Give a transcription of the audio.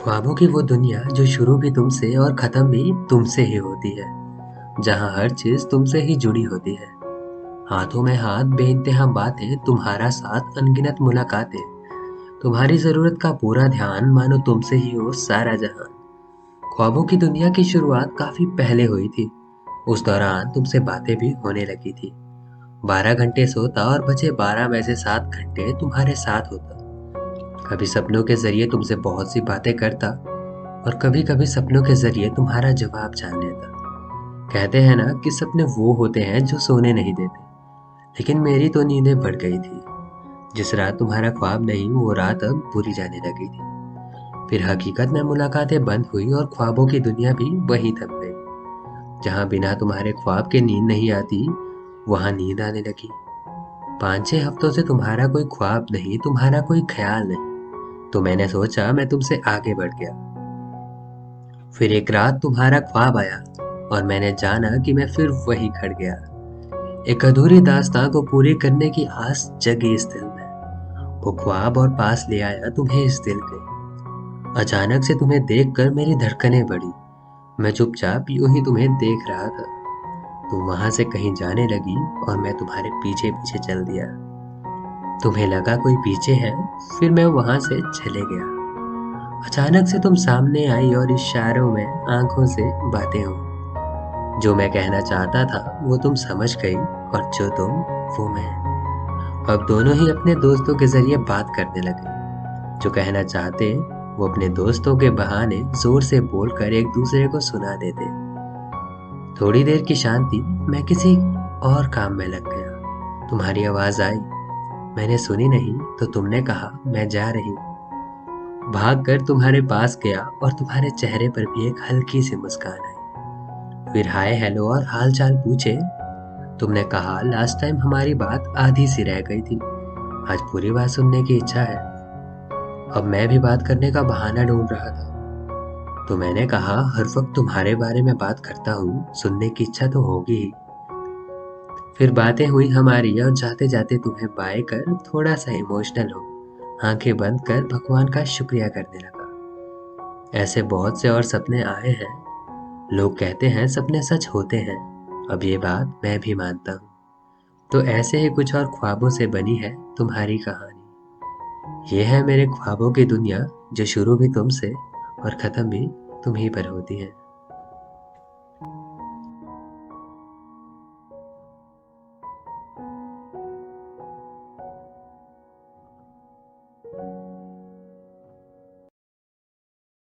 ख्वाबों की वो दुनिया जो शुरू भी तुमसे और खत्म भी तुमसे ही होती है। जहाँ हर चीज तुमसे ही जुड़ी होती है। हाथों में हाथ बेइंतहा बातें, तुम्हारा साथ अनगिनत मुलाकातें, तुम्हारी जरूरत का पूरा ध्यान, मानो तुमसे ही हो सारा जहान। ख्वाबों की दुनिया की शुरुआत काफी पहले हुई थी। उस दौरान तुमसे बातें भी होने लगी थी। 12 घंटे सोता और बचे 12 में से 7 घंटे तुम्हारे साथ होता। कभी सपनों के जरिए तुमसे बहुत सी बातें करता और कभी कभी सपनों के जरिए तुम्हारा जवाब जान लेता। कहते हैं ना कि सपने वो होते हैं जो सोने नहीं देते, लेकिन मेरी तो नींदें बढ़ गई थी। जिस रात तुम्हारा ख्वाब नहीं, वो रात अब बुरी जाने लगी थी। फिर हकीकत में मुलाकातें बंद हुई और ख्वाबों की दुनिया भी वहीं थम गई। जहाँ बिना तुम्हारे ख्वाब के नींद नहीं आती, वहां नींद आने लगी। 5-6 हफ्तों से तुम्हारा कोई ख्वाब नहीं, तुम्हारा कोई ख्याल नहीं। तो मैंने सोचा मैं तुमसे आगे बढ़ गया। फिर एक रात तुम्हारा ख्वाब आया और मैंने जाना कि मैं फिर वही खड़ गया। एक अधूरी दास्तां को पूरी करने की आस जगी इस दिल में। वो ख्वाब और पास ले आया तुम्हें इस दिल के। अचानक से तुम्हें देखकर मेरी धड़कनें बढ़ी। मैं चुपचाप यूं ही तुम्हें देख रहा था। तुम वहां से कहीं जाने लगी और मैं तुम्हारे पीछे पीछे चल दिया। तुम्हें लगा कोई पीछे है, फिर मैं वहां से चले गया। अचानक से तुम सामने आई और इशारों में, आंखों से बातें हुई। जो मैं कहना चाहता था वो तुम समझ गई, और जो तुम, वो मैं। अब दोनों ही अपने दोस्तों के जरिए बात करने लगे। जो कहना चाहते वो अपने दोस्तों के बहाने जोर से बोलकर एक दूसरे को सुना देते। थोड़ी देर की शांति, मैं किसी और काम में लग गया। तुम्हारी आवाज आई। मैंने सुनी नहीं तो तुमने कहा, मैं जा रही हूँ। भाग कर तुम्हारे पास गया और तुम्हारे चेहरे पर भी एक हल्की सी मुस्कान आई। फिर हाय हेलो और हाल चाल पूछे। तुमने कहा, लास्ट टाइम हमारी बात आधी सी रह गई थी, आज पूरी बात सुनने की इच्छा है। अब मैं भी बात करने का बहाना ढूंढ रहा था। तो मैंने कहा, हर वक्त तुम्हारे बारे में बात करता हूँ, सुनने की इच्छा तो होगी ही। फिर बातें हुई हमारी और जाते जाते तुम्हें बाय कर थोड़ा सा इमोशनल हो आंखें बंद कर भगवान का शुक्रिया करने लगा। ऐसे बहुत से और सपने आए हैं। लोग कहते हैं सपने सच होते हैं। अब ये बात मैं भी मानता हूँ। तो ऐसे ही कुछ और ख्वाबों से बनी है तुम्हारी कहानी। ये है मेरे ख्वाबों की दुनिया जो शुरू भी तुमसे और खत्म भी तुम ही पर होती है।